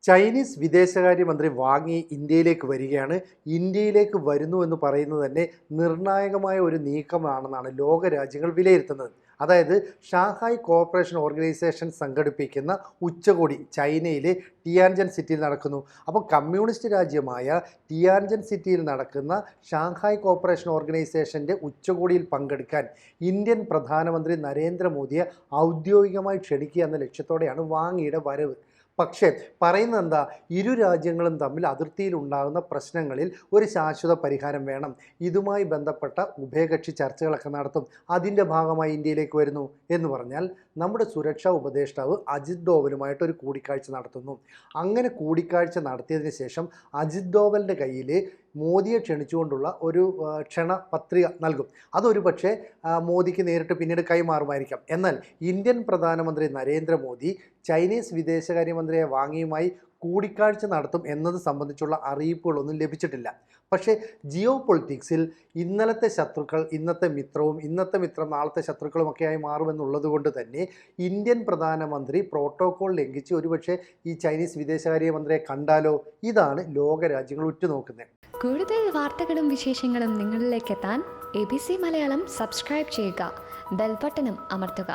Chinese വിദേശകാര്യമന്ത്രി Wang Yi ഇന്ത്യയിലേക്ക് വരികയാണ്. ഇന്ത്യയിലേക്ക് വരുന്നു എന്ന് പറയുന്നത് തന്നെ നിർണായകമായ ഒരു നീക്കമാണെന്നാണ് ലോകരാജ്യങ്ങൾ വിലയിരുത്തുന്നത്. അതായത് ഷാങ്ഹായ് കോഓപ്പറേഷൻ ഓർഗനൈസേഷൻ സംഘടിപ്പിക്കുന്ന ഉച്ചകോടി ചൈനയിലെ ടിയാൻജൻ സിറ്റിയിൽ നടക്കുന്നു. അപ്പോൾ കമ്മ്യൂണിസ്റ്റ് രാജ്യമായ ടിയാൻജൻ സിറ്റിയിൽ നടക്കുന്ന ഷാങ്ഹായ് കോഓപ്പറേഷൻ ഓർഗനൈസേഷൻ്റെ ഉച്ചകോടിയിൽ പങ്കെടുക്കാൻ ഇന്ത്യൻ പ്രധാനമന്ത്രി നരേന്ദ്രമോദിയെ ഔദ്യോഗികമായി ക്ഷണിക്കുക എന്ന ലക്ഷ്യത്തോടെയാണ് വാങ് യിയുടെ വരവ്. പക്ഷേ പറയുന്നത് എന്താ, ഇരു രാജ്യങ്ങളും തമ്മിൽ അതിർത്തിയിൽ ഉണ്ടാകുന്ന പ്രശ്നങ്ങളിൽ ഒരു ശാശ്വത പരിഹാരം വേണം. ഇതുമായി ബന്ധപ്പെട്ട ഉഭയകക്ഷി ചർച്ചകളൊക്കെ നടത്തും. അതിൻ്റെ ഭാഗമായി ഇന്ത്യയിലേക്ക് വരുന്നു എന്ന് പറഞ്ഞാൽ നമ്മുടെ സുരക്ഷാ ഉപദേഷ്ടാവ് അജിത് ഡോവലുമായിട്ട് ഒരു കൂടിക്കാഴ്ച നടത്തുന്നു. അങ്ങനെ കൂടിക്കാഴ്ച നടത്തിയതിന് ശേഷം അജിത് ഡോവലിൻ്റെ കയ്യിൽ മോദിയെ ക്ഷണിച്ചുകൊണ്ടുള്ള ഒരു ക്ഷണ പത്രിക നൽകും. അതൊരു പക്ഷേ മോദിക്ക് നേരിട്ട് പിന്നീട് കൈമാറുമായിരിക്കാം. എന്നാൽ ഇന്ത്യൻ പ്രധാനമന്ത്രി നരേന്ദ്രമോദി ചൈനീസ് വിദേശകാര്യമന്ത്രിയെ വാങ് യിയുമായി കൂടിക്കാഴ്ച നടത്തും എന്നത് സംബന്ധിച്ചുള്ള അറിയിപ്പുകളൊന്നും ലഭിച്ചിട്ടില്ല. പക്ഷേ ജിയോ പൊളിറ്റിക്സിൽ ഇന്നലത്തെ ശത്രുക്കൾ ഇന്നത്തെ മിത്രവും ഇന്നത്തെ മിത്രം നാളത്തെ ശത്രുക്കളുമൊക്കെയായി മാറുമെന്നുള്ളത് കൊണ്ട് തന്നെ ഇന്ത്യൻ പ്രധാനമന്ത്രി പ്രോട്ടോകോൾ ലംഘിച്ച് ഒരുപക്ഷെ ഈ ചൈനീസ് വിദേശകാര്യമന്ത്രിയെ കണ്ടാലോ, ഇതാണ് ലോകരാജ്യങ്ങൾ ഉറ്റുനോക്കുന്നത്. കൂടുതൽ വാർത്തകളും വിശേഷങ്ങളും നിങ്ങളിലേക്ക് എത്താൻ ABC മലയാളം സബ്സ്ക്രൈബ് ചെയ്യുക, ബെൽ ബട്ടണും അമർത്തുക.